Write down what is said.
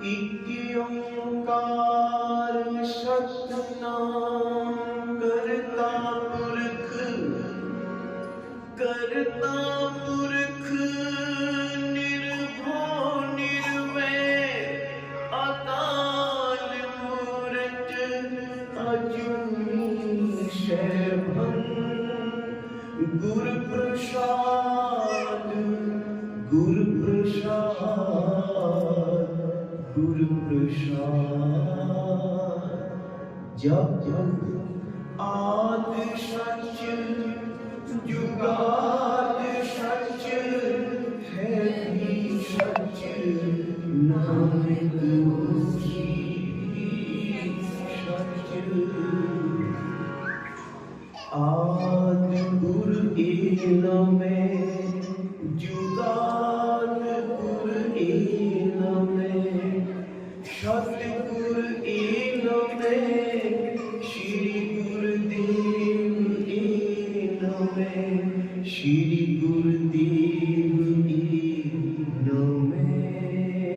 एक ओंकार सतनाम करता पुरख निर्भो निर्वैर अकाल मूरत अजूनी शैभं गुरु प्रसाद गुरु प्रसाद जब जब आद सच जुगाद सच है भी सच नानक होसी सच आद गुरु इलमे जुगाद गुरु इलमे सतगुर इलमे श्री गुरुदेव इलमे श्री गुरु